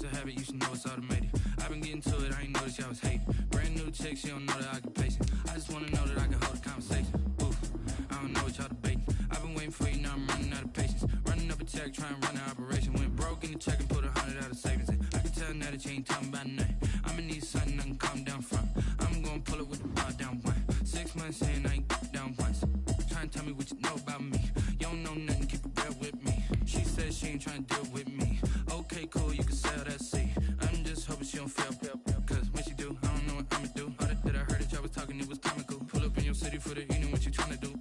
gets a habit, you should know it's automated. I've been getting to it, I ain't noticed y'all was hating. Brand new chick, she don't know that I can pace it. I just wanna know that I can hold a conversation. Oof, I don't know what y'all debating. I've been waiting for you, now I'm running out of patience. Running up a check, trying to run an operation. Went broke in the check and put 100 out of savings in. I can tell now that you ain't talking about nothing. I'ma need something I can calm down from. I'm gonna pull it with the bar down one. 6 months in, I ain't down once. Trying to tell me what you know about me. You don't know nothing, keep it real with me. She said she ain't trying to deal with me. Okay, cool, you can sell that seat. I'm just hoping she don't fail. Cause when she do, I don't know what I'ma do. All that I heard that y'all was talking, it was comical. Pull up in your city for the evening, what you trying to do?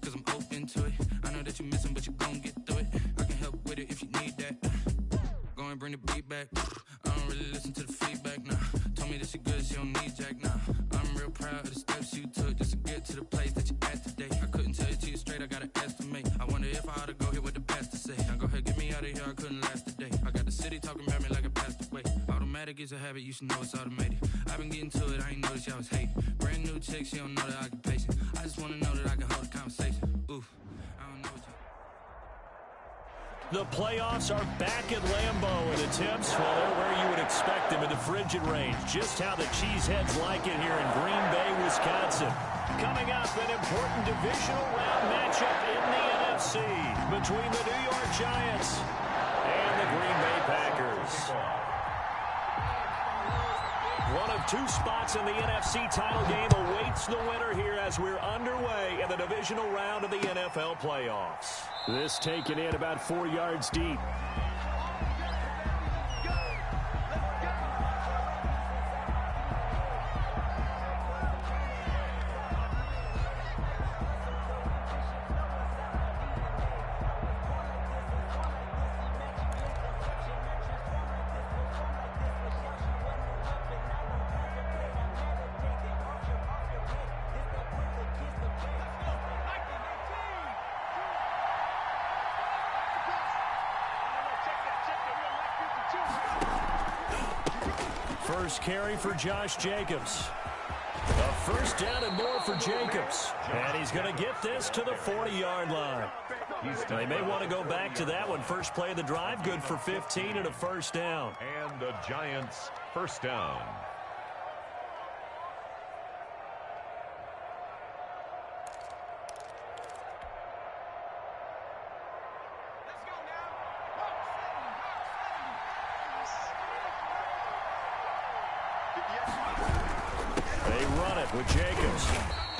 Cause I'm open to it. I know that you missing, but you gon' get through it. I can help with it if you need that. Go and bring the beat back. I don't really listen to the feedback, nah. Told me that she good, she don't need jack, nah. I'm real proud of the steps you took just to get to the place that you at today. I couldn't tell it to you straight, I gotta estimate. I wonder if I ought to go here with the pastor say. Now go ahead, get me out of here, I couldn't last a day. I got the city talking about me like I passed away. Automatic is a habit, you should know it's automated. I've been getting to it, I ain't noticed y'all was hating. Brand new chick, she don't know that I can pace it. I just wanna know that I can hold a conversation. Oof, I don't know what you... The playoffs are back at Lambeau, and the temps, well, they're where you would expect them in the frigid range. Just how the Cheeseheads like it here in Green Bay, Wisconsin. Coming up, an important divisional round matchup in the NFC between the New York Giants and the Green Bay Packers. One of two spots in the NFC title game awaits the winner here as we're underway in the divisional round of the NFL playoffs. This taken in about 4 yards deep. First carry for Josh Jacobs. A first down and more for Jacobs. And he's going to get this to the 40-yard line. They may want to go back to that one. First play of the drive, good for 15 and a first down. And the Giants' first down. They run it with Jacobs.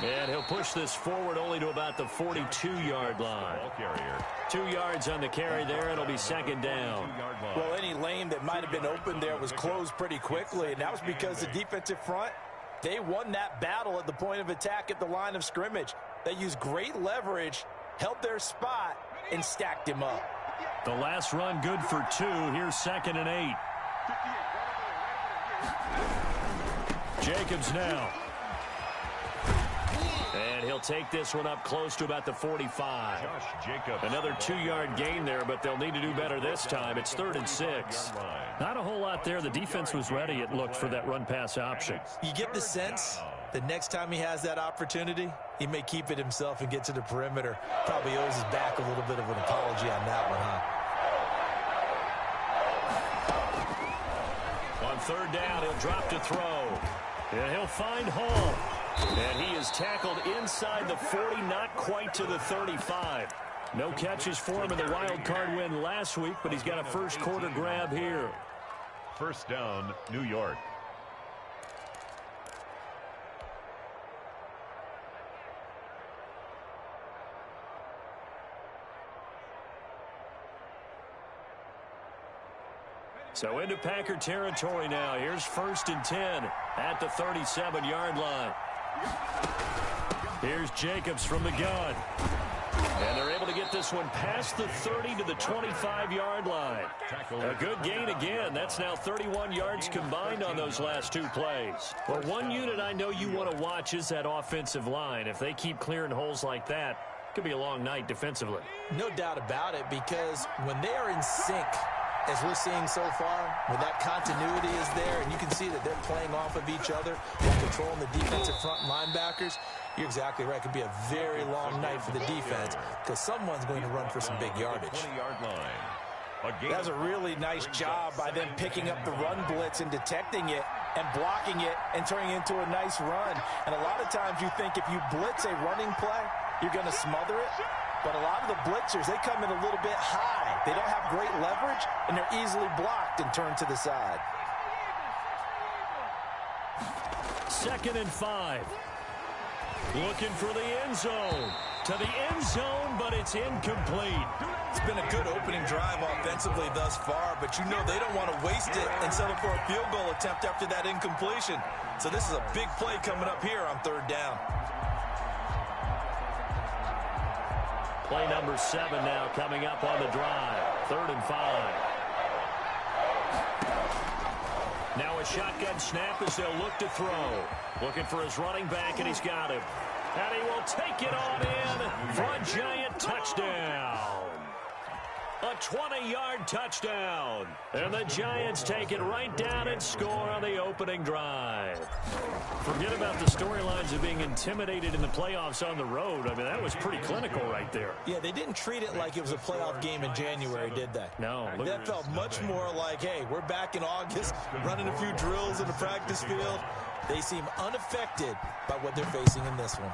And he'll push this forward only to about the 42-yard line. 2 yards on the carry there. It'll be second down. Well, any lane that might have been open there was closed pretty quickly, and that was because the defensive front, they won that battle at the point of attack at the line of scrimmage. They used great leverage, held their spot, and stacked him up. The last run good for 2. Here's 2nd and 8. Jacobs now. And he'll take this one up close to about the 45. Josh Jacobs. Another 2-yard gain there, but they'll need to do better this time. It's 3rd and 6. Not a whole lot there. The defense was ready, it looked, for that run-pass option. You get the sense the next time he has that opportunity, he may keep it himself and get to the perimeter. Probably owes his back a little bit of an apology on that one, huh? On 3rd down, he'll drop to throw. And he'll find Hall. And he is tackled inside the 40, not quite to the 35. No catches for him in the wild card win last week, but he's got a first quarter grab here. First down, New York. So into Packer territory now. Here's 1st and 10 at the 37-yard line. Here's Jacobs from the gun. And they're able to get this one past the 30 to the 25-yard line. A good gain again. That's now 31 yards combined on those last 2 plays. Well, one unit I know you want to watch is that offensive line. If they keep clearing holes like that, it could be a long night defensively. No doubt about it, because when they are in sync, as we're seeing so far, when that continuity is there and you can see that they're playing off of each other while controlling the defensive front linebackers, you're exactly right. It could be a very long night for the defense because someone's going to run for some big yardage. 20-yard line. That's a really nice job by them picking up the run blitz and detecting it and blocking it and turning it into a nice run. And a lot of times you think if you blitz a running play, you're going to smother it. But a lot of the blitzers, they come in a little bit high. They don't have great leverage, and they're easily blocked and turned to the side. 2nd and 5. Looking for the end zone. To the end zone, but it's incomplete. It's been a good opening drive offensively thus far, but you know they don't want to waste it and settle for a field goal attempt after that incompletion. So this is a big play coming up here on 3rd down. Play number 7 now coming up on the drive. 3rd and 5. Now a shotgun snap as they'll look to throw. Looking for his running back, and he's got him. And he will take it on in for a Giant touchdown. A 20-yard touchdown. And the Giants take it right down and score on the opening drive. Forget about the storylines of being intimidated in the playoffs on the road. I mean, that was pretty clinical right there. Yeah, they didn't treat it like it was a playoff game in January, did they? No. That felt much more like, hey, we're back in August, running a few drills in the practice field. They seem unaffected by what they're facing in this one.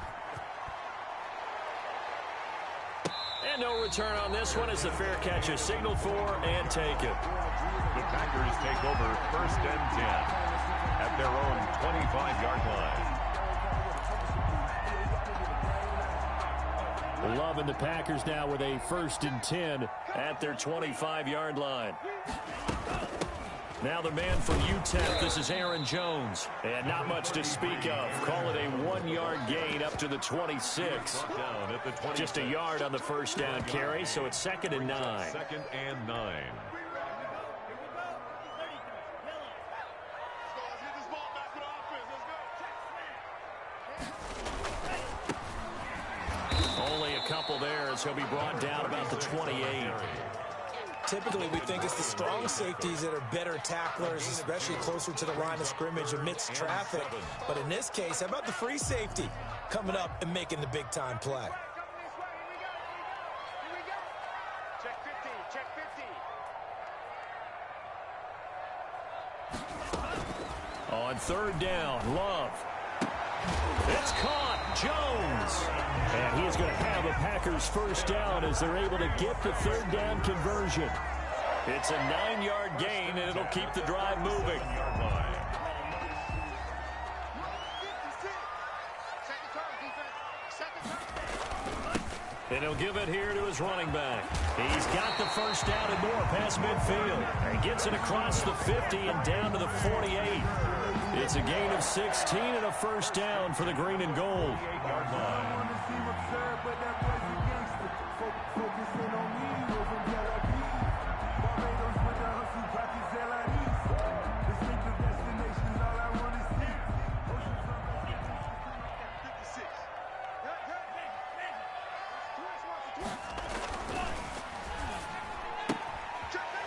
And no return on this one as the fair catch is signaled for and taken. The Packers take over 1st and 10 at their own 25-yard line. Loving the Packers now with a 1st and 10 at their 25-yard line. Now the man for UTEP, this is Aaron Jones. And not much to speak of. Call it a 1-yard gain up to the 26. Just a yard on the 1st down carry, so it's 2nd and 9. 2nd and 9. Only a couple there as he'll be brought down about the 28. Typically, we think it's the strong safeties that are better tacklers, especially closer to the line of scrimmage amidst traffic. But in this case, how about the free safety coming up and making the big-time play? On 3rd down, Love. It's caught. Jones. And he is going to have a Packers 1st down as they're able to get the 3rd down conversion. It's a 9-yard gain, and it'll keep the drive moving. And he'll give it here to his running back. He's got the 1st down and more past midfield. And gets it across the 50 and down to the 48. It's a gain of 16 and a 1st down for the green and gold.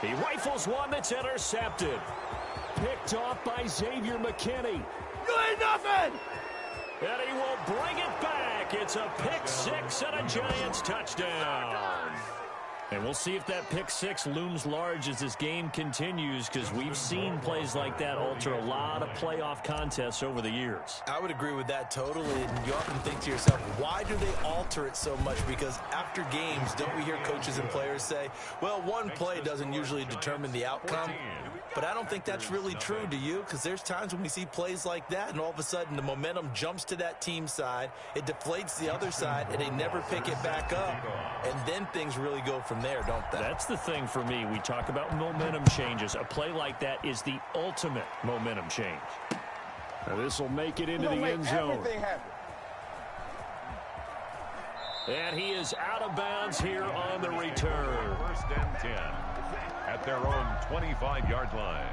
He rifles one that's intercepted. Picked off by Xavier McKinney. You ain't nothing! And he will bring it back. It's a pick 6 and a Giants touchdown. And we'll see if that pick 6 looms large as this game continues, because we've seen plays like that alter a lot of playoff contests over the years. I would agree with that totally. And you often think to yourself, why do they alter it so much? Because after games, don't we hear coaches and players say, well, one play doesn't usually determine the outcome. But I don't think that's really true, do you? Because there's times when we see plays like that, and all of a sudden the momentum jumps to that team side, it deflates the other side, and they never pick it back up. And then things really go from there, don't they? That's the thing for me. We talk about momentum changes. A play like that is the ultimate momentum change. Now this will make it into the end zone. And he is out of bounds here on the return. 1st and 10 at their own 25-yard line.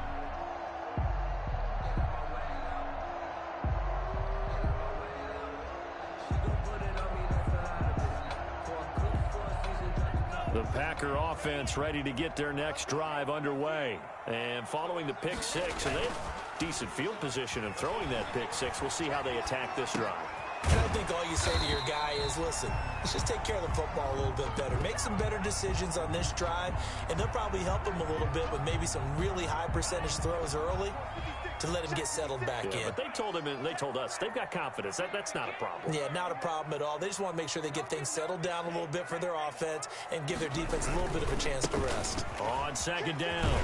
The Packer offense ready to get their next drive underway. And following the pick 6, and they have decent field position in throwing that pick 6. We'll see how they attack this drive. And I think all you say to your guy is, listen, let's just take care of the football a little bit better. Make some better decisions on this drive, and they'll probably help him a little bit with maybe some really high percentage throws early to let him get settled back in. But they told him, and they told us, they've got confidence. That's not a problem. Yeah, not a problem at all. They just want to make sure they get things settled down a little bit for their offense and give their defense a little bit of a chance to rest. On second down,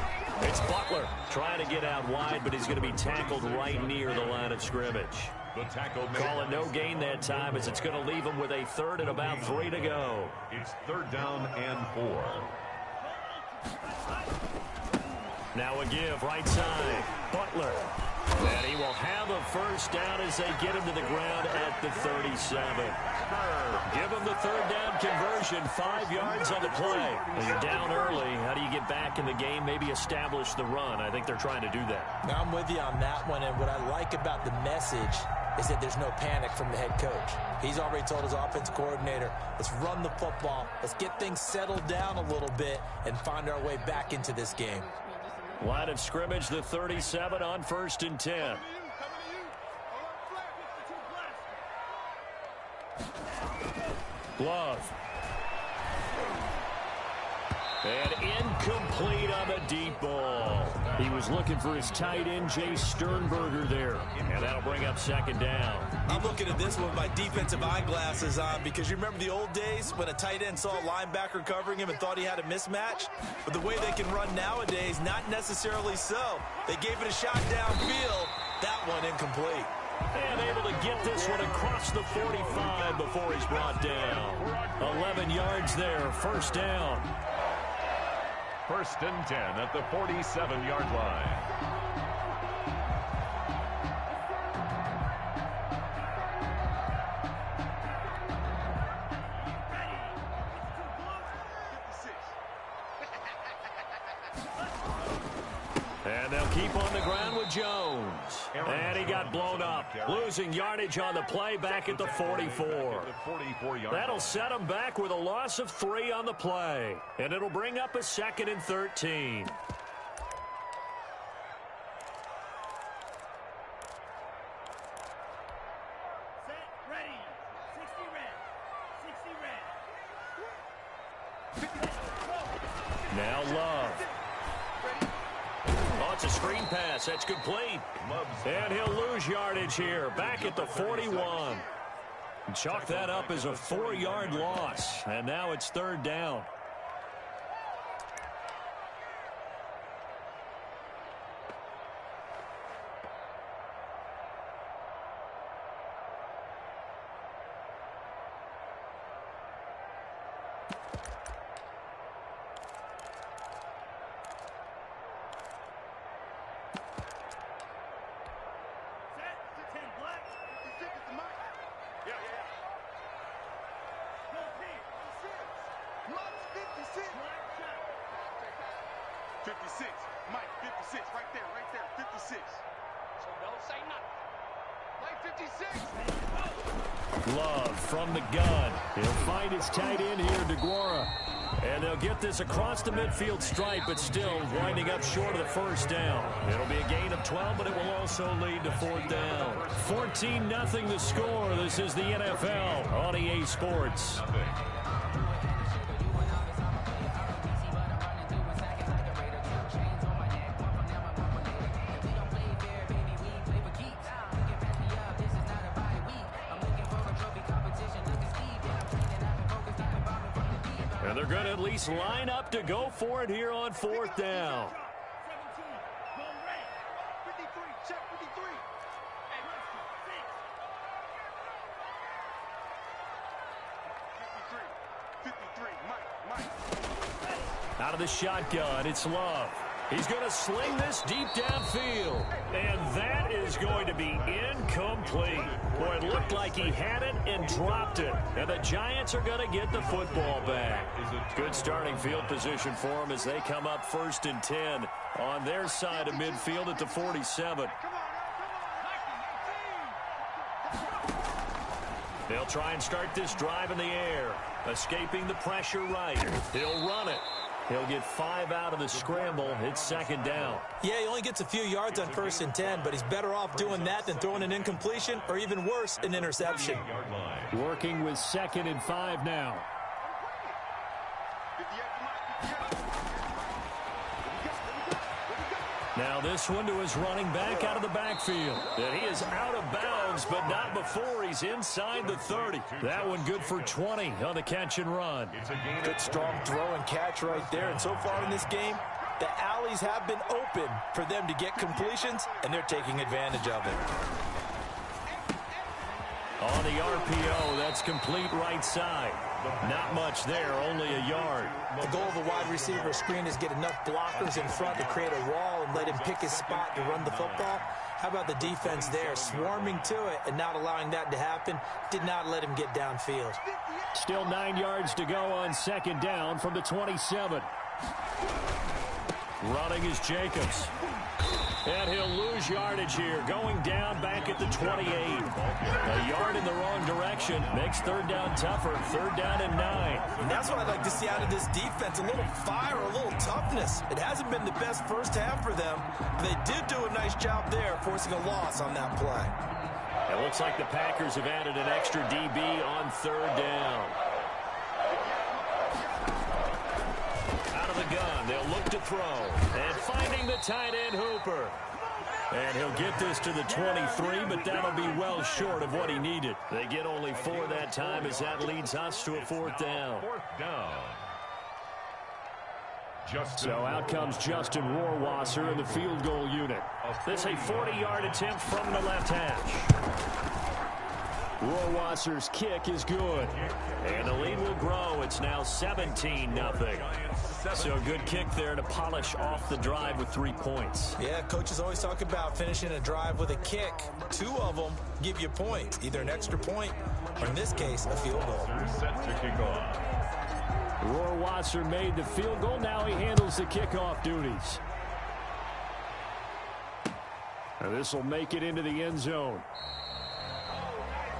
it's Butler trying to get out wide, but he's going to be tackled right near the line of scrimmage. The tackle Call it no gain that time, as it's going to leave him with a third and about 3 to go. It's 3rd down and 4. Now a give right side. Butler. And he will have a first down as they get him to the ground at the 37. Give him the 3rd down conversion, 5 yards on the play. When you're down early, how do you get back in the game, maybe establish the run? I think they're trying to do that. Now I'm with you on that one, and what I like about the message is that there's no panic from the head coach. He's already told his offensive coordinator, let's run the football, let's get things settled down a little bit and find our way back into this game. Line of scrimmage, the 37 on 1st and 10. Love. And incomplete on the deep ball. He was looking for his tight end, Jay Sternberger there. And that'll bring up 2nd down. I'm looking at this one with my defensive eyeglasses on, because you remember the old days when a tight end saw a linebacker covering him and thought he had a mismatch? But the way they can run nowadays, not necessarily so. They gave it a shot downfield. That one incomplete. And able to get this one across the 45 before he's brought down. 11 yards there, 1st down. 1st and 10 at the 47-yard line. And they'll keep on the ground with Jones. And he got blown up. Losing yardage on the play back at the 44. That'll set him back with a loss of 3 on the play. And it'll bring up a 2nd and 13. Now Love. Oh, it's a screen pass. That's complete. And he'll lose yardage here. Back at the 41. Chalk that up as a 4-yard loss. And now it's 3rd down. Love from the gun. He'll find his tight end here, DeGuara. And they'll get this across the midfield stripe, but still winding up short of the 1st down. It'll be a gain of 12, but it will also lead to 4th down. 14-0 the score. This is the NFL on EA Sports. And they're going to at least line up to go for it here on 4th down. Out of the shotgun, it's Love. He's going to sling this deep downfield. And that is going to be incomplete. Boy, it looked like he had it and dropped it. And the Giants are going to get the football back. Good starting field position for them as they come up 1st and 10 on their side of midfield at the 47. They'll try and start this drive in the air. Escaping the pressure right. He'll run it. He'll get 5 out of the scramble. It's second down. Yeah, he only gets a few yards on 1st and 10, but he's better off doing that than throwing an incompletion or even worse, an interception. Working with 2nd and 5 now. Now this one to his running back out of the backfield. And he is out of bounds, but not before he's inside the 30. That one good for 20 on the catch and run. Good strong throw and catch right there. And so far in this game, the alleys have been open for them to get completions, and they're taking advantage of it. On the RPO, that's complete right side. Not much there, only a yard. The goal of a wide receiver screen is get enough blockers in front to create a wall and let him pick his spot to run the football. How about the defense there, swarming to it and not allowing that to happen? Did not let him get downfield. Still 9 yards to go on second down from the 27. Running is Jacobs. And he'll lose yardage here, going down back at the 28. A yard in the wrong direction makes third down tougher. 3rd down and 9. And that's what I'd like to see out of this defense, a little fire, a little toughness. It hasn't been the best first half for them. They did do a nice job there, forcing a loss on that play. It looks like the Packers have added an extra DB on 3rd down. The gun. They'll look to throw. And finding the tight end Hooper. And he'll get this to the 23, but that'll be well short of what he needed. They get only 4 that time as that leads us to a 4th down. So out comes Justin Rohrwasser in the field goal unit. This a 40-yard attempt from the left hash. Rohrwasser's kick is good. And the lead will grow. It's now 17-0. So a good kick there to polish off the drive with 3 points. Yeah, coaches always talk about finishing a drive with a kick. 2 of them give you points, either an extra point or, in this case, a field goal. Set to kick off. Rohrwasser made the field goal. Now he handles the kickoff duties. And this will make it into the end zone.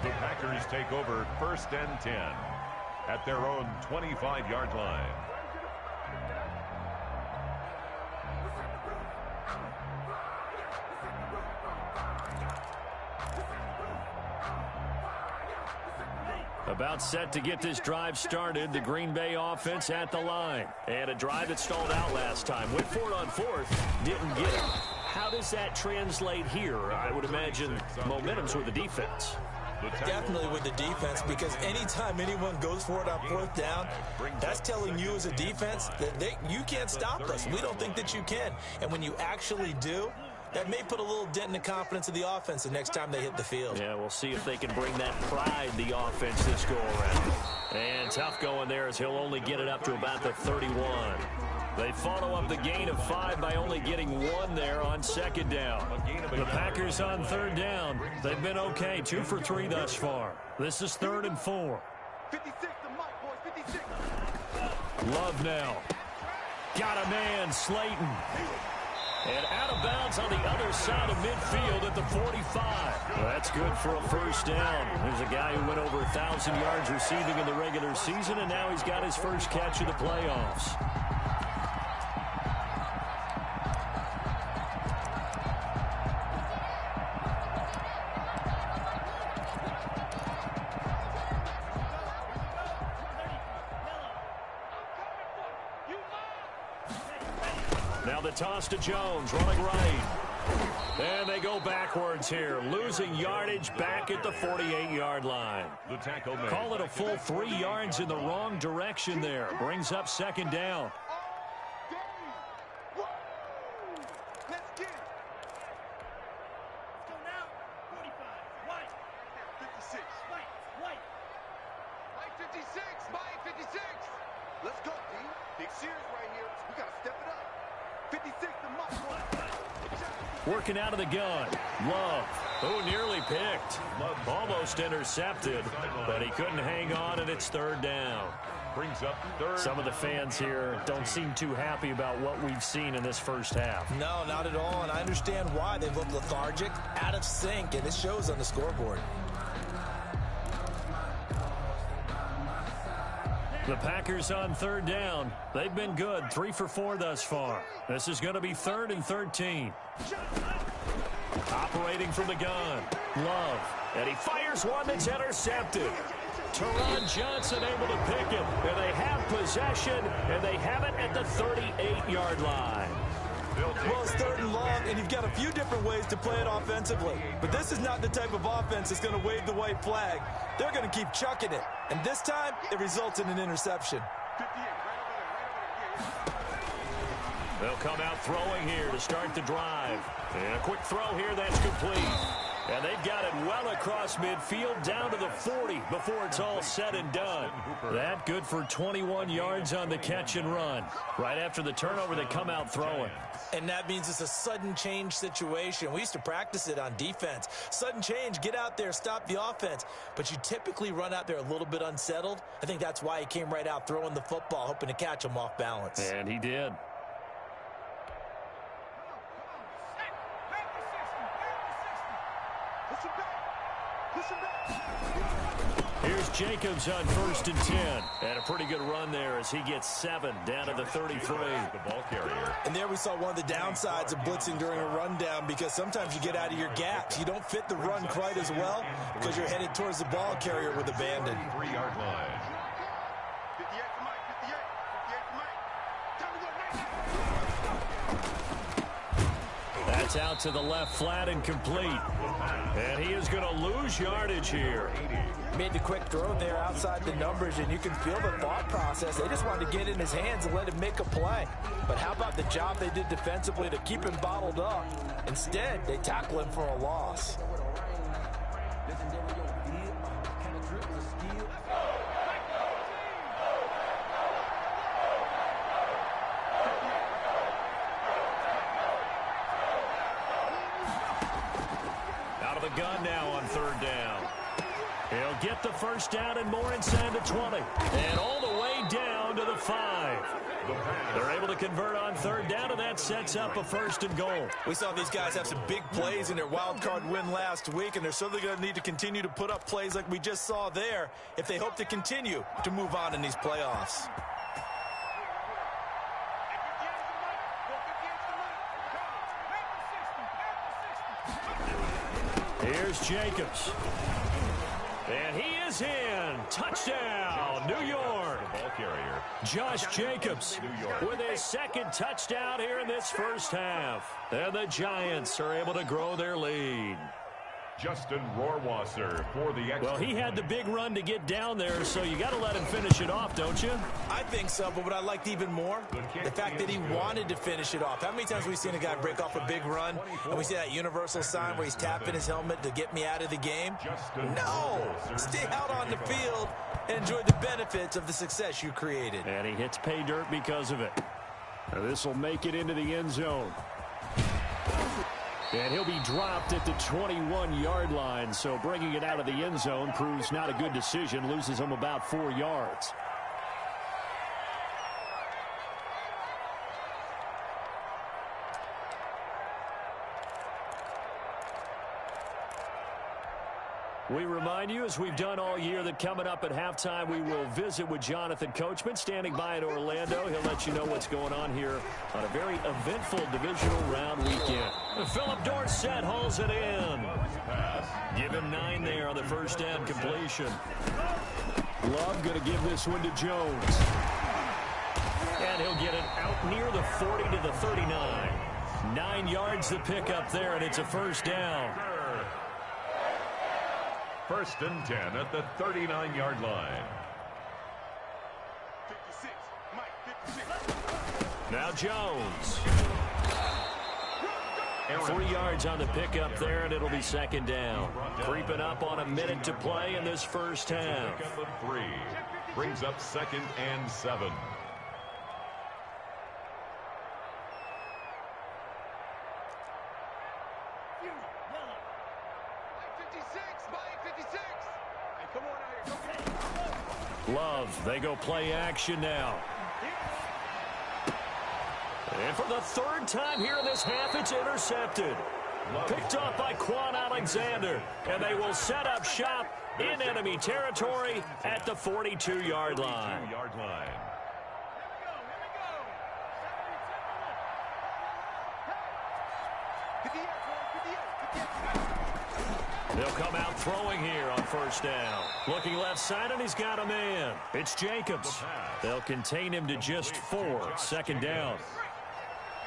The Packers take over 1st and 10 at their own 25-yard line. About set to get this drive started. The Green Bay offense at the line. And a drive that stalled out last time. Went for it on 4th. Didn't get it. How does that translate here? I would imagine momentum's with the defense. Definitely with the defense, because anytime anyone goes for it on 4th down, that's telling you as a defense that you can't stop us. We don't think that you can. And when you actually do, that may put a little dent in the confidence of the offense the next time they hit the field. Yeah, we'll see if they can bring that pride, the offense, this go-around. And tough going there as he'll only get it up to about the 31. They follow up the gain of 5 by only getting 1 there on second down. The Packers on 3rd down. They've been okay, 2 for 3 thus far. This is 3rd and 4. 56 to Mike, boys, 56. Love now. Got a man, Slayton. And out of bounds on the other side of midfield at the 45. That's good for a 1st down. There's a guy who went over 1,000 yards receiving in the regular season, and now he's got his first catch of the playoffs. Now the toss to Jones, running right. And they go backwards here, losing yardage back at the 48-yard line. The tackle made. Call it a full 3 yards in the wrong direction there. Brings up second down. Let's get it. Let's go now. 45. White. 56. White. White 56. White 56. Let's go, D. Big series right here. We got to step it up. 56 to Mike. Working out of the gun. Love. Oh, nearly picked. Almost intercepted, but he couldn't hang on, and it's 3rd down. Brings up 3rd. Some of the fans here don't seem too happy about what we've seen in this first half. No, not at all, and I understand why. They look lethargic, out of sync, and it shows on the scoreboard. The Packers on third down. They've been good, 3 for 4 thus far. This is going to be 3rd and 13. Operating from the gun, Love. And he fires one that's intercepted. Teron Johnson able to pick it. And they have possession, and they have it at the 38-yard line. Well, it's 3rd and long, and you've got a few different ways to play it offensively. But this is not the type of offense that's going to wave the white flag. They're going to keep chucking it. And this time, it results in an interception. They'll come out throwing here to start the drive. And a quick throw here that's complete. And they've got it well across midfield down to the 40 before it's all said and done. That good for 21 yards on the catch and run. Right after the turnover, they come out throwing. And that means it's a sudden change situation. We used to practice it on defense. Sudden change, get out there, stop the offense. But you typically run out there a little bit unsettled. I think that's why he came right out throwing the football, hoping to catch him off balance. And he did. Here's Jacobs on 1st and 10. And a pretty good run there as he gets 7 down to the 33. The ball carrier. And there we saw one of the downsides of blitzing during a rundown, because sometimes you get out of your gaps. You don't fit the run quite as well because you're headed towards the ball carrier with abandon. 3-yard line. 58 for Mike, 58 for Mike. Time to go, That's out to the left flat and complete. And he is going to lose yardage here. Made the quick throw there outside the numbers, and you can feel the thought process. They just wanted to get in his hands and let him make a play. But how about the job they did defensively to keep him bottled up? Instead, they tackle him for a loss. Out of the gun now on 3rd down. He'll get the first down and more inside the 20. And all the way down to the 5. They're able to convert on 3rd down, and that sets up a 1st and goal. We saw these guys have some big plays in their wild card win last week, and they're certainly going to need to continue to put up plays like we just saw there if they hope to continue to move on in these playoffs. Here's Jacobs. And he is in. Touchdown, New York. Ball carrier. Josh Jacobs with his 2nd touchdown here in this first half. And the Giants are able to grow their lead. Justin Rohrwasser for the extra. Well, he had the big run to get down there, so you got to let him finish it off, don't you? I think so, but what I liked even more, the fact that he wanted to finish it off. How many times have we seen a guy break off a big run, and we see that universal sign where he's tapping his helmet to get me out of the game? No! Stay out on the field and enjoy the benefits of the success you created. And he hits pay dirt because of it. Now this will make it into the end zone. And he'll be dropped at the 21-yard line, so bringing it out of the end zone proves not a good decision, loses him about 4 yards. We remind you, as we've done all year, that coming up at halftime, we will visit with Jonathan Coachman, standing by in Orlando. He'll let you know what's going on here on a very eventful divisional round weekend. Philip Dorsett hauls it in. Give him 9 there on the first down completion. Love going to give this one to Jones. And he'll get it out near the 40 to the 39. 9 yards the pickup there, and it's a first down. 1st and 10 at the 39-yard line. 56, Mike, 56. Now Jones. 3 yards on the pickup there, and it'll be 2nd down. Creeping up on a minute to play in this first half. Pickup of 3. Brings up 2nd and 7. Love, they go play action now. And for the 3rd time here in this half, it's intercepted. Picked off by Quan Alexander. And they will set up shop in enemy territory at the 42-yard line. They'll come out throwing here on first down. Looking left side, and he's got a man. It's Jacobs. They'll contain him to just 4. Second down.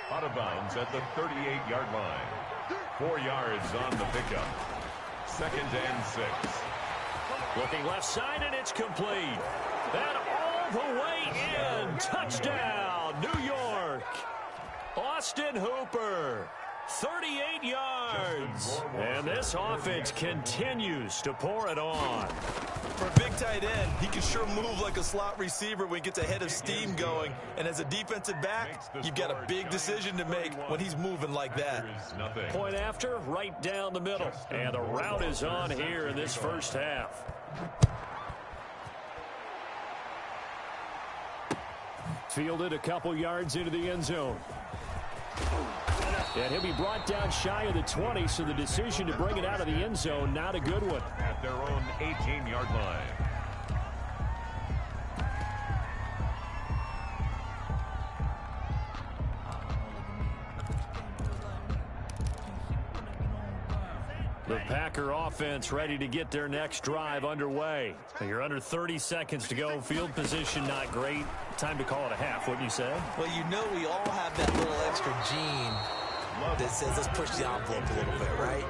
Out of bounds at the 38-yard line. 4 yards on the pickup. 2nd and 6. Looking left side, and it's complete. And all the way in. Touchdown, New York. Austin Hooper. 38 yards. And this offense continues to pour it on. For a big tight end, he can sure move like a slot receiver when he gets a head of steam going. And as a defensive back, you've got a big decision to make when he's moving like that. Point after, right down the middle. And the route is on here in this first half. Fielded a couple yards into the end zone. And he'll be brought down shy of the 20, so the decision to bring it out of the end zone, not a good one. At their own 18-yard line. The Packer offense ready to get their next drive underway. You're under 30 seconds to go. Field position not great. Time to call it a half, wouldn't you say? Well, you know we all have that little extra gene that says let's push the envelope a little bit, right?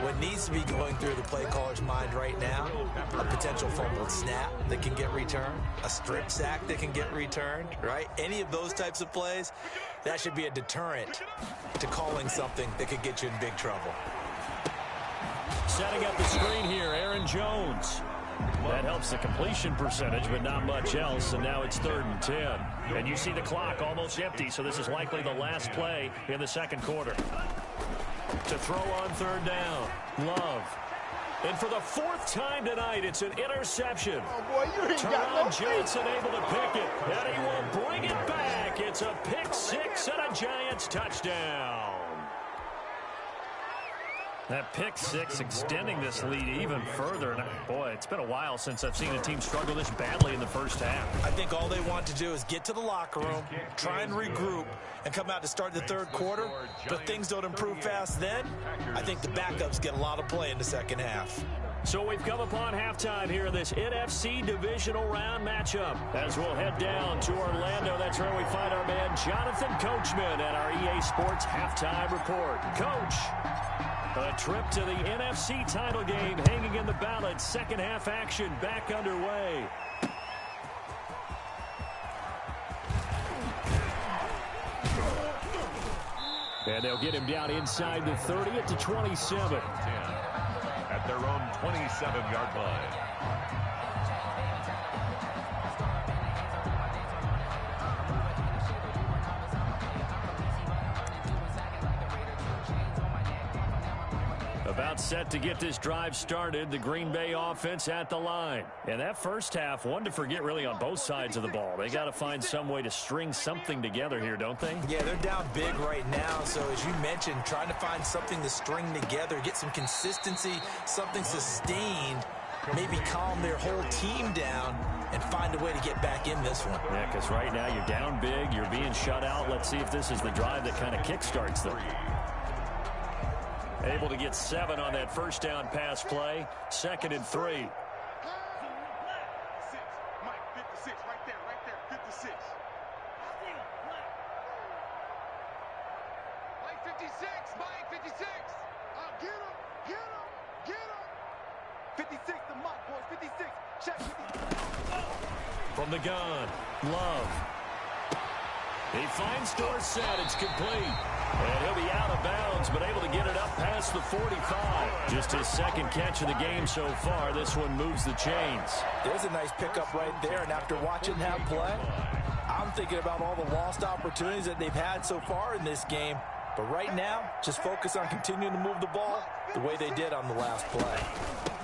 What needs to be going through the play caller's mind right now, a potential fumbled snap that can get returned, a strip sack that can get returned, right? Any of those types of plays, that should be a deterrent to calling something that could get you in big trouble. Setting up the screen here, Aaron Jones. That helps the completion percentage, but not much else, and now it's 3rd and 10. And you see the clock almost empty, so this is likely the last play in the second quarter. To throw on 3rd down, Love. And for the 4th time tonight, it's an interception. Oh, boy, you ain't got no Johnson able to pick it, and he will bring it back. It's a pick 6 and a Giants touchdown. That pick 6 extending this lead even further. And boy, it's been a while since I've seen a team struggle this badly in the first half. I think all they want to do is get to the locker room, try and regroup, and come out to start the 3rd quarter. But things don't improve fast then. I think the backups get a lot of play in the second half. So we've come upon halftime here in this NFC divisional round matchup. As we'll head down to Orlando, that's where we find our man Jonathan Coachman at our EA Sports Halftime Report. Coach, a trip to the NFC title game hanging in the balance. Second half action back underway. And they'll get him down inside the 30 at the 27. At their own 27-yard line. About set to get this drive started. The Green Bay offense at the line. And that first half, one to forget really on both sides of the ball. They got to find some way to string something together here, don't they? Yeah, they're down big right now. So as you mentioned, trying to find something to string together, get some consistency, something sustained, maybe calm their whole team down and find a way to get back in this one. Yeah, because right now you're down big, you're being shut out. Let's see if this is the drive that kind of kickstarts them. Able to get 7 on that first down pass play. 2nd and 3. Mike, 56, right there, 56. Mike, 56, Mike, 56. Get him. 56, the Mike, boys, 56. Check. From the gun, Love. He finds Dorsett. It's complete. And he'll be out of bounds, but able to get it up past the 45. Just his 2nd catch of the game so far. This one moves the chains. There's a nice pickup right there, and after watching that play, I'm thinking about all the lost opportunities that they've had so far in this game. But right now, just focus on continuing to move the ball the way they did on the last play.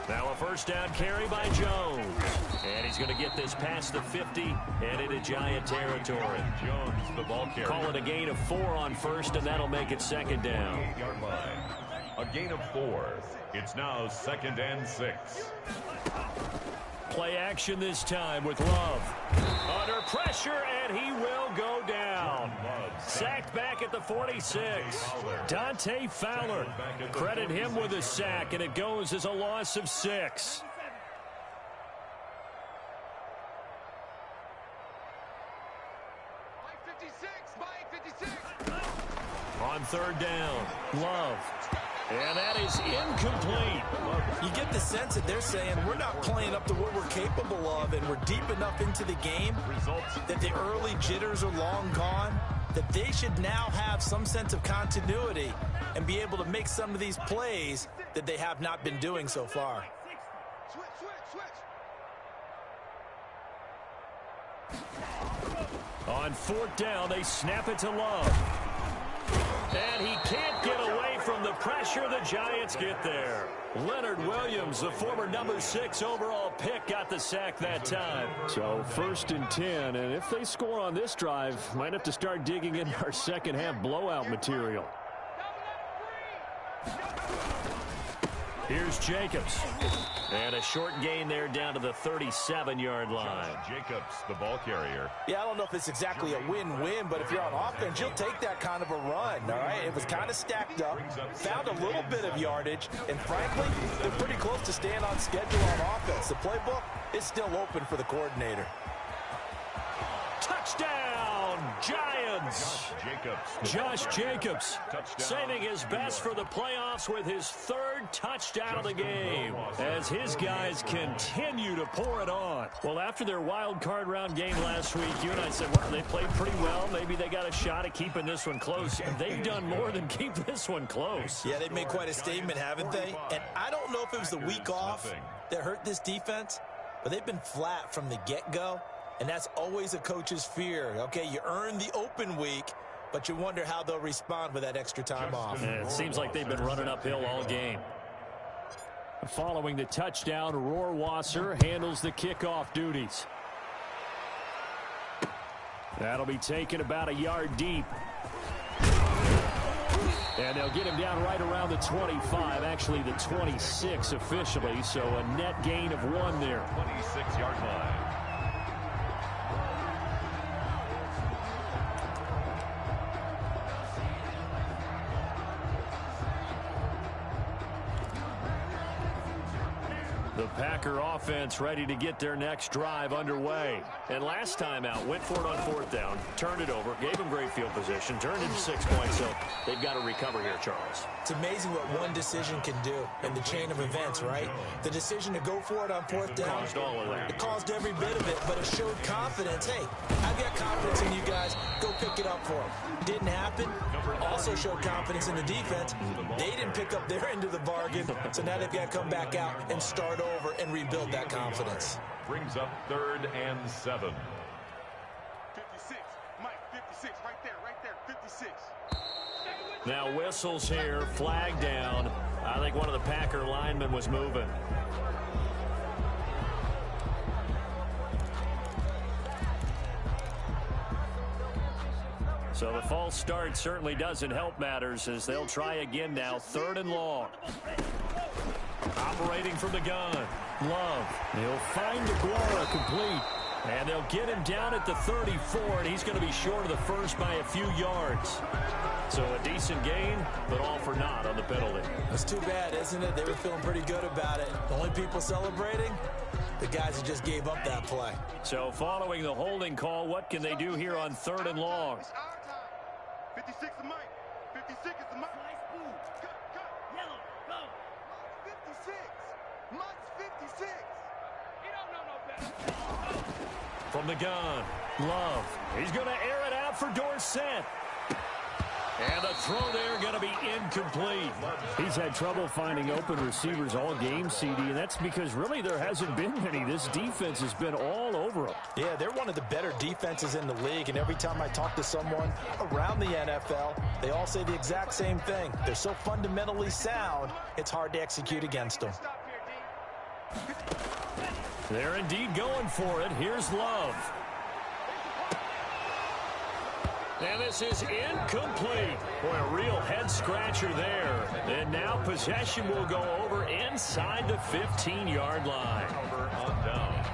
Now a first down carry by Jones. And he's going to get this past the 50 and into Giant territory. Jones, the ball carrier. Call it a gain of 4 on first, and that'll make it second down. 8-yard line. A gain of 4. It's now 2nd and 6. Play action this time with Love. Under pressure, and he will go down. Sacked back at the 46. Dante Fowler. Credit him with a sack, and it goes as a loss of 6. On third down, Love. And that is incomplete. You get the sense that they're saying we're not playing up to what we're capable of, and we're deep enough into the game that the early jitters are long gone, that they should now have some sense of continuity and be able to make some of these plays that they have not been doing so far. On fourth down, they snap it to Love. And he can't get away from the pressure. The Giants get there. Leonard Williams, the former number 6 overall pick, got the sack that time. So 1st and 10, and if they score on this drive, might have to start digging in our second half blowout material. Here's Jacobs. And a short gain there down to the 37-yard line. Jacobs, the ball carrier. Yeah, I don't know if it's exactly a win-win, but if you're on offense, you'll take that kind of a run, all right? It was kind of stacked up, found a little bit of yardage, and frankly, they're pretty close to staying on schedule on offense. The playbook is still open for the coordinator. Touchdown, Giants! Josh Jacobs saving his best for the playoffs with his 3rd touchdown of the game as his guys continue to pour it on. Well, after their wild card round game last week, you and I said, well, they played pretty well. Maybe they got a shot at keeping this one close. They've done more than keep this one close. Yeah, they've made quite a statement, haven't they? And I don't know if it was the week off that hurt this defense, but they've been flat from the get-go. And that's always a coach's fear. Okay, you earn the open week, but you wonder how they'll respond with that extra time off. Yeah, it seems like they've been running uphill all game. Following the touchdown, Rohrwasser handles the kickoff duties. That'll be taken about a yard deep. And they'll get him down right around the 25, actually the 26 officially, so a net gain of 1 there. 26-yard line. The Packer offense ready to get their next drive underway. And last time out, went for it on 4th down, turned it over, gave them great field position, turned into 6 points, so they've got to recover here, Charles. It's amazing what one decision can do in the chain of events, right? The decision to go for it on 4th down, caused all of that. It caused every bit of it, but it showed confidence. Hey, I've got confidence in you guys. Go pick it up for them. Didn't happen. Also showed confidence in the defense. They didn't pick up their end of the bargain, so now they've got to come back out and start over and rebuild that confidence. Brings up 3rd and 7. 56, Mike, 56, right there, 56. Now whistles here, flag down. I think one of the Packer linemen was moving. So the false start certainly doesn't help matters as they'll try again now, 3rd and long. Operating from the gun. Love. He'll find DeGuara complete. And they'll get him down at the 34, and he's going to be short of the first by a few yards. So a decent gain, but all for naught on the penalty. That's too bad, isn't it? They were feeling pretty good about it. The only people celebrating, the guys who just gave up that play. So following the holding call, what can they do here on 3rd and long? 56 is Mike. 56 is the Mike. Cut. Yellow, go. 56. Mike's 56. He don't know no better. From the gun, Love. He's going to air it out for Dorsett. And the throw there going to be incomplete. He's had trouble finding open receivers all game, CD, and that's because really there hasn't been many. This defense has been all over them. Yeah, they're one of the better defenses in the league, and every time I talk to someone around the NFL, they all say the exact same thing. They're so fundamentally sound, it's hard to execute against them. Stop here, D. They're indeed going for it. Here's Love. And this is incomplete. Boy, a real head-scratcher there. And now possession will go over inside the 15-yard line. Over on down.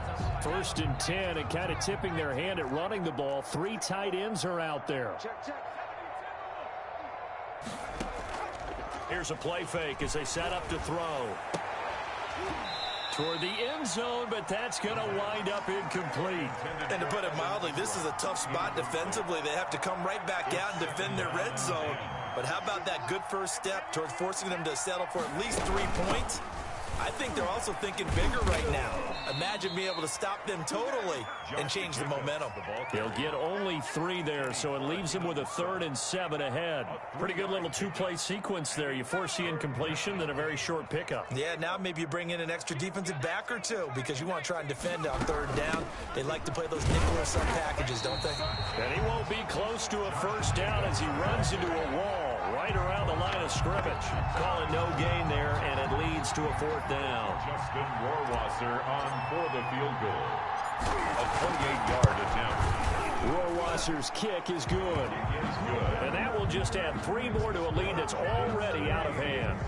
1st and 10, and kind of tipping their hand at running the ball. 3 tight ends are out there. Here's a play fake as they set up to throw. Toward the end zone, but that's going to wind up incomplete. And to put it mildly, this is a tough spot defensively. They have to come right back out and defend their red zone. But how about that good first step towards forcing them to settle for at least 3 points? I think they're also thinking bigger right now. Imagine being able to stop them totally and change the momentum. They'll get only 3 there, so it leaves them with a 3rd and 7 ahead. Pretty good little 2-play sequence there. You force the incompletion, then a very short pickup. Yeah, now maybe you bring in an extra defensive back or 2 because you want to try and defend on 3rd down. They like to play those nickel or sub packages, don't they? And he won't be close to a 1st down as he runs into a wall right around the line of scrimmage. Call it no gain there, and it leads to a 4th down. Justin Rohrwasser on for the field goal. A 28-yard attempt. Rohrwasser's kick is good. And that will just add 3 more to a lead that's already out of hand.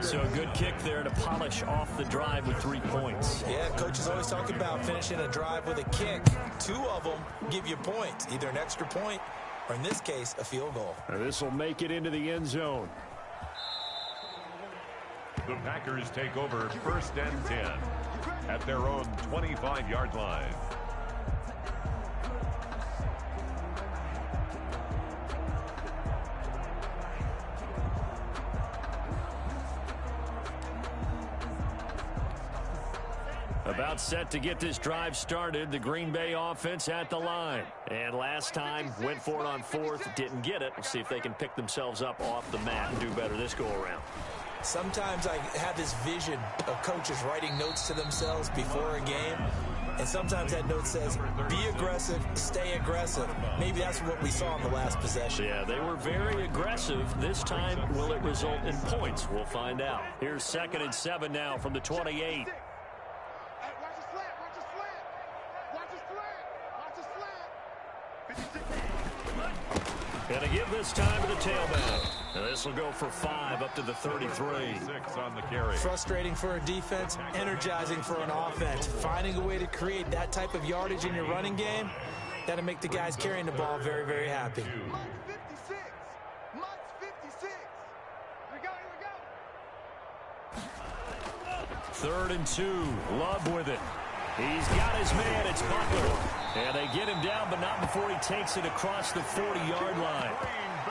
So a good kick there to polish off the drive with 3 points. Yeah, coach is always talking about finishing a drive with a kick. 2 of them give you points, either an extra point or, in this case, a field goal. And this will make it into the end zone. The Packers take over 1st and 10 at their own 25-yard line. About set to get this drive started. The Green Bay offense at the line. And last time, went for it on 4th, didn't get it. We'll see if they can pick themselves up off the mat and do better this go-around. Sometimes I have this vision of coaches writing notes to themselves before a game. And sometimes that note says, be aggressive, stay aggressive. Maybe that's what we saw in the last possession. Yeah, they were very aggressive. This time, will it result in points? We'll find out. Here's 2nd and 7 now from the 28. And to give this time to the tailback. And this will go for 5 up to the 33. 6 on the carry. Frustrating for a defense, energizing for an offense. Finding a way to create that type of yardage in your running game, that'll make the guys carrying the ball very, very happy. Must 56. Must 56. Here we go. 3rd and 2. Love with it. He's got his man. It's Butler. And they get him down, but not before he takes it across the 40-yard line.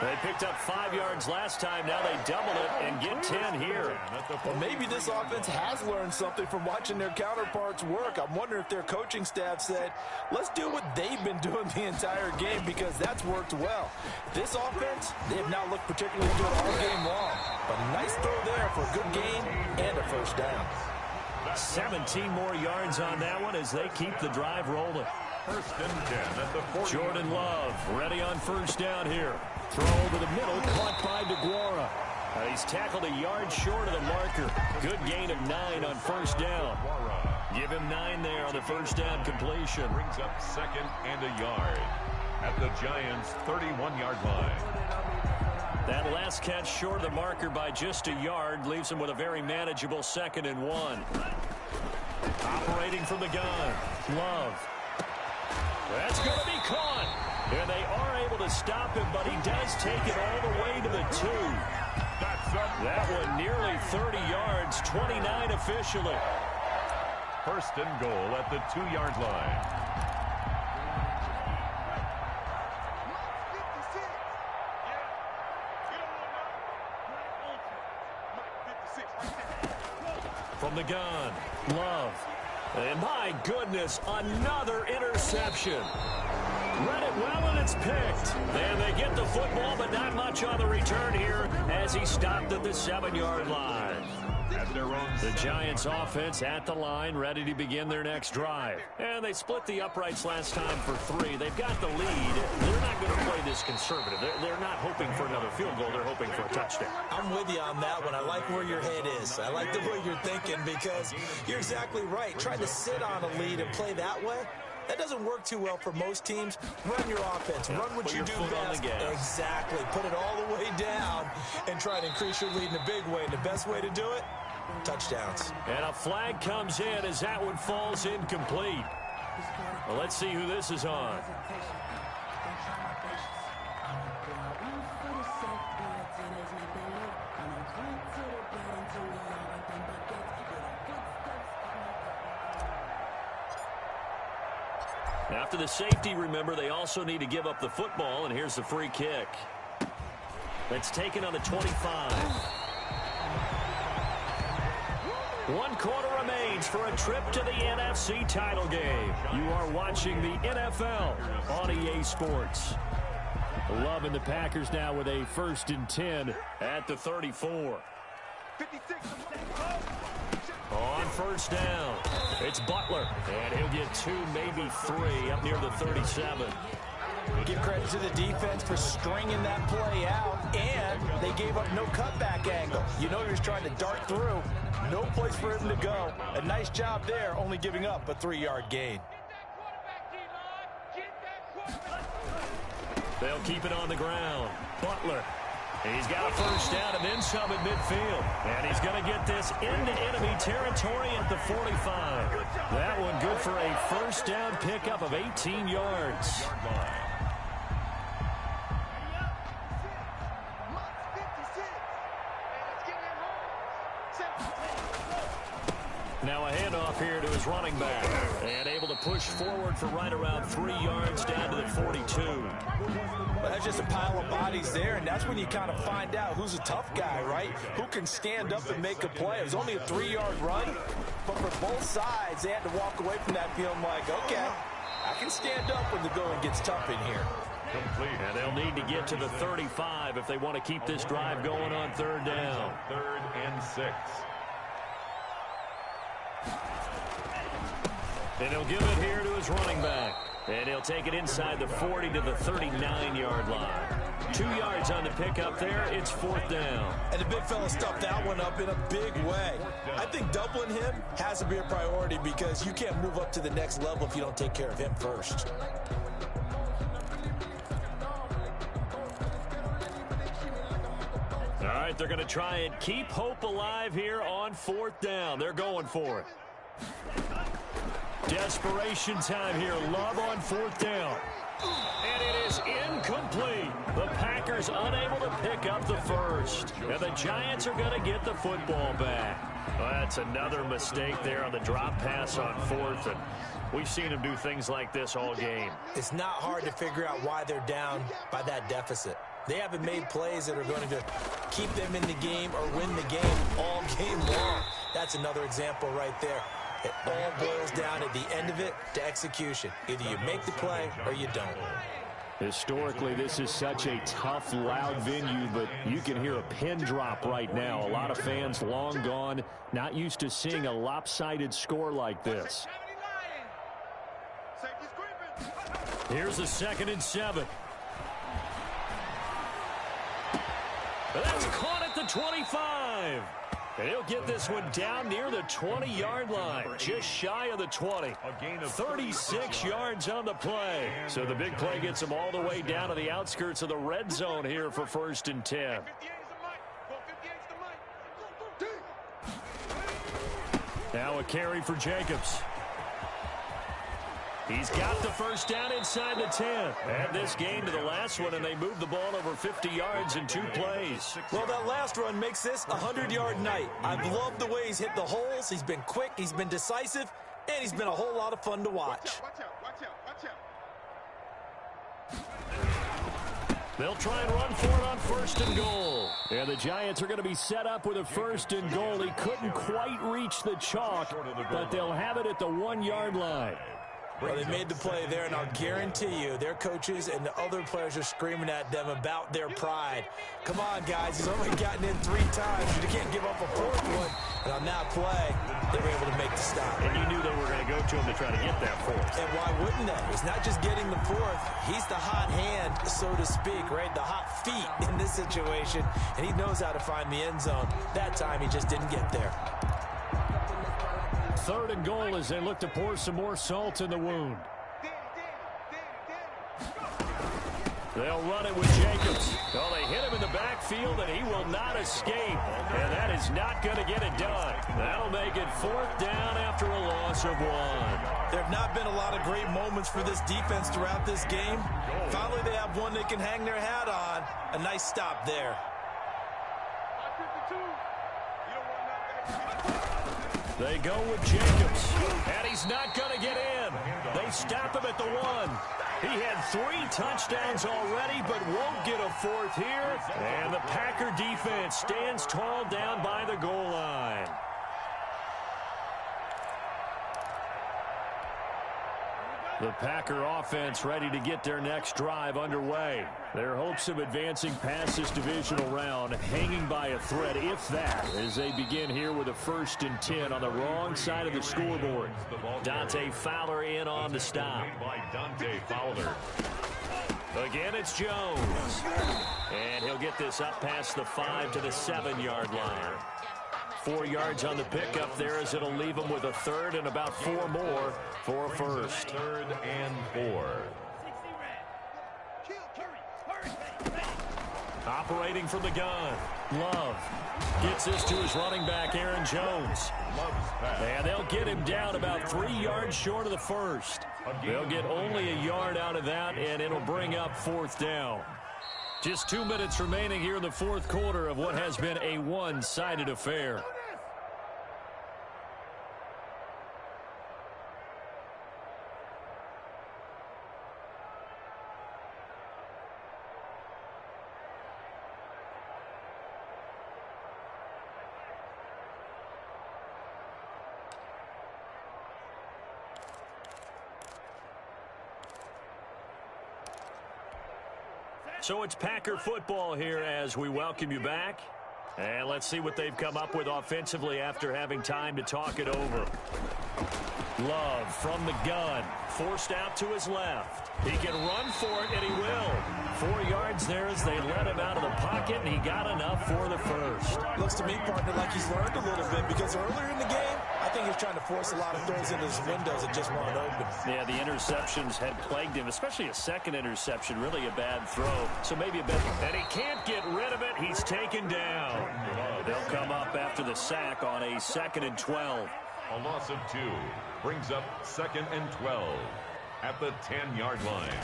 They picked up 5 yards last time. Now they double it and get 10 here. Well, maybe this offense has learned something from watching their counterparts work. I'm wondering if their coaching staff said, let's do what they've been doing the entire game because that's worked well. This offense, they have not looked particularly good all game long. But a nice throw there for a good gain and a 1st down. 17 more yards on that one as they keep the drive rolling. 1st and 10 at the 40. Jordan Love ready on 1st down here. Throw over the middle, caught by DeGuara. He's tackled a yard short of the marker. Good gain of 9 on 1st down. Give him 9 there on the 1st down completion. Brings up 2nd and a yard at the Giants' 31-yard line. That last catch short of the marker by just a yard leaves him with a very manageable 2nd and 1. Operating from the gun, Love. That's going to be caught. And they are able to stop him, but he does take it all the way to the 2. That one nearly 30 yards, 29 officially. 1st and goal at the 2-yard line. From the gun, Love. And my goodness, another interception. Read it well, and it's picked. And they get the football, but not much on the return here as he stopped at the 7-yard line. At their own The side. Giants offense at the line, ready to begin their next drive. And they split the uprights last time for 3. They've got the lead. They're not going to play this conservative. They're not hoping for another field goal. They're hoping for a touchdown. I'm with you on that one. I like where your head is. I like the way you're thinking because you're exactly right. Trying to sit on a lead and play that way, that doesn't work too well for most teams. Run your offense. Run what you do best. Exactly. Put it all the way down and try to increase your lead in a big way. And the best way to do it, touchdowns. And a flag comes in as that one falls incomplete. Well, let's see who this is on. After the safety, remember, they also need to give up the football, and here's the free kick. It's taken on the 25. 1 quarter remains for a trip to the NFC title game. You are watching the NFL on EA Sports. Loving the Packers now with a 1st and 10 at the 34. 56. On 1st down, it's Butler, and he'll get 2, maybe 3 up near the 37. Give credit to the defense for stringing that play out, and they gave up no cutback angle. You know he was trying to dart through. No place for him to go. A nice job there, only giving up a 3-yard gain. They'll keep it on the ground. Butler. He's got a 1st down and then some at midfield. And he's going to get this into enemy territory at the 45. That one good for a 1st down pickup of 18 yards. Now a handoff here to his running back. And able to push forward for right around 3 yards down to the 42. Well, that's just a pile of bodies there, and that's when you kind of find out who's a tough guy, right? Who can stand up and make a play. It was only a 3-yard run, but for both sides, they had to walk away from that feeling like, okay, I can stand up when the going gets tough in here. Complete. And they'll need to get to the 35 if they want to keep this drive going on 3rd down. 3rd and 6. And he'll give it here to his running back. And he'll take it inside the 40 to the 39-yard line. 2 yards on the pickup there. It's 4th down. And the big fella stuffed that one up in a big way. I think doubling him has to be a priority because you can't move up to the next level if you don't take care of him first. All right, they're going to try and keep hope alive here on 4th down. They're going for it. Desperation time here. Love on 4th down. And it is incomplete. The Packers unable to pick up the 1st. And the Giants are going to get the football back. Well, that's another mistake there on the drop pass on 4th. And we've seen them do things like this all game. It's not hard to figure out why they're down by that deficit. They haven't made plays that are going to keep them in the game or win the game all game long. That's another example right there. It all boils down at the end of it to execution. Either you make the play or you don't. Historically, this is such a tough, loud venue, but you can hear a pin drop right now. A lot of fans long gone, not used to seeing a lopsided score like this. Here's the 2nd and 7. But that's caught at the 25. And he'll get this one down near the 20-yard line, just shy of the 20. 36 yards on the play. So the big play gets them all the way down to the outskirts of the red zone here for 1st and 10. Now a carry for Jacobs. He's got the 1st down inside the 10. Add this game to the last one, and they move the ball over 50 yards in 2 plays. Well, that last run makes this a 100-yard night. I've loved the way he's hit the holes. He's been quick, he's been decisive, and he's been a whole lot of fun to watch. Watch out. They'll try and run for it on 1st and goal. And the Giants are going to be set up with a 1st and goal. He couldn't quite reach the chalk, but they'll have it at the 1-yard line. Well, they made the play there, and I'll guarantee you their coaches and the other players are screaming at them about their pride. Come on, guys. He's only gotten in 3 times. You can't give up a 4th one. And I'll on that play, they were able to make the stop. And you knew they were going to go to him to try to get that fourth. And why wouldn't they? He's not just getting the fourth. He's the hot hand, so to speak, right? The hot feet in this situation. And he knows how to find the end zone. That time, he just didn't get there. 3rd and goal as they look to pour some more salt in the wound. They'll run it with Jacobs. Well, they hit him in the backfield, and he will not escape. And that is not going to get it done. That'll make it 4th down after a loss of 1. There have not been a lot of great moments for this defense throughout this game. Finally, they have one they can hang their hat on. A nice stop there. They go with Jacobs, and he's not going to get in. They stop him at the 1. He had 3 touchdowns already, but won't get a 4th here. And the Packer defense stands tall down by the goal line. The Packer offense ready to get their next drive underway. Their hopes of advancing past this divisional round hanging by a thread, if that, as they begin here with a 1st and 10 on the wrong side of the scoreboard. Dante Fowler in on the stop. Again, it's Jones. And he'll get this up past the 5 to the 7-yard line. 4 yards on the pickup there as it'll leave him with a 3rd and about 4 more for a 1st. 3rd and 4. Operating from the gun. Love gets this to his running back, Aaron Jones. And they'll get him down about 3 yards short of the 1st. They'll get only a yard out of that, and it'll bring up 4th down. Just 2 minutes remaining here in the 4th quarter of what has been a one-sided affair. So it's Packer football here as we welcome you back. And let's see what they've come up with offensively after having time to talk it over. Love from the gun. Forced out to his left. He can run for it, and he will. 4 yards there as they let him out of the pocket, and he got enough for the 1st. Looks to me, partner, like he's learned a little bit because earlier in the game, I think he's trying to force a lot of throws into his windows that just weren't open. Yeah, the interceptions had plagued him, especially a second interception, really a bad throw. So maybe a bit. And he can't get rid of it. He's taken down. They'll come up after the sack on a 2nd and 12. A loss of 2 brings up 2nd and 12 at the 10-yard line.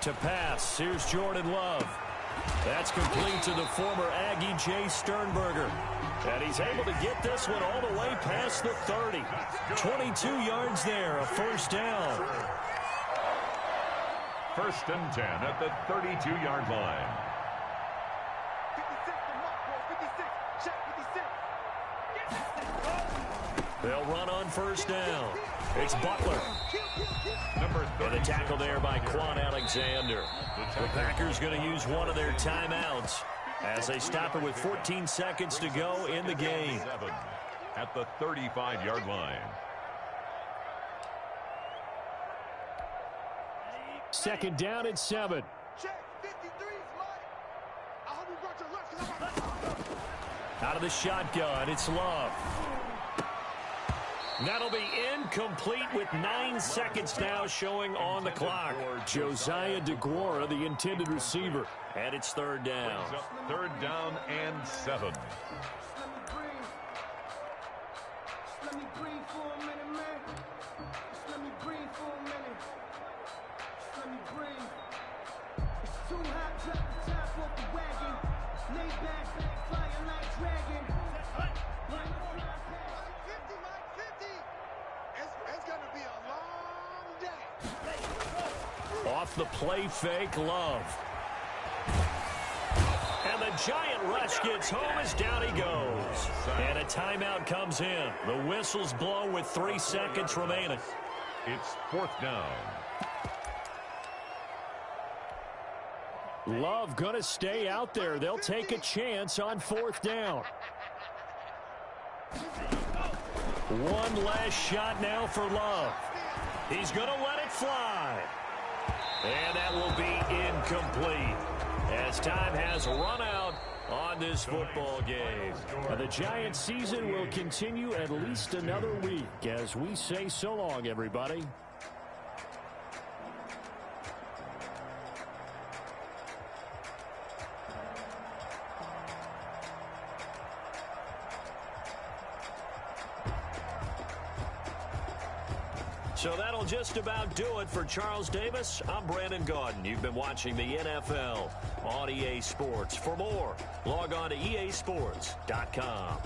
To pass, here's Jordan Love. That's complete to the former Aggie Jay Sternberger. And he's able to get this one all the way past the 30. 22 yards there, a 1st down. 1st and 10 at the 32-yard line. 56, check 56. They'll run on 1st down. It's Butler. And the tackle there by Quan Alexander. The Packers going to use one of their timeouts as they stop it with 14 seconds to go in the game. At the 35-yard line. 2nd down at 7. Check 53's Mike. I hope you brought your lunch. Out of the shotgun, it's Love. That'll be incomplete with 9 seconds now showing on the clock. Josiah DeGuara, the intended receiver. And it's 3rd down. 3rd down and 7. Let me breathe for a minute, man. Just let me breathe for a minute. Just let me breathe. It's too hot, drop the top off the wagon. Lay back, flying like dragon. It's gonna be a long day. Off the play fake, Love. And the giant rush gets home as down he goes. And a timeout comes in. The whistles blow with 3 seconds remaining. It's 4th down. Love going to stay out there. They'll take a chance on 4th down. One last shot now for Love. He's going to let it fly. And that will be incomplete as time has run out on this football game. And the Giants' season will continue at least another week as we say so long, everybody. So that'll just about do it for Charles Davis. I'm Brandon Gaudin. You've been watching the NFL on EA Sports. For more, log on to easports.com.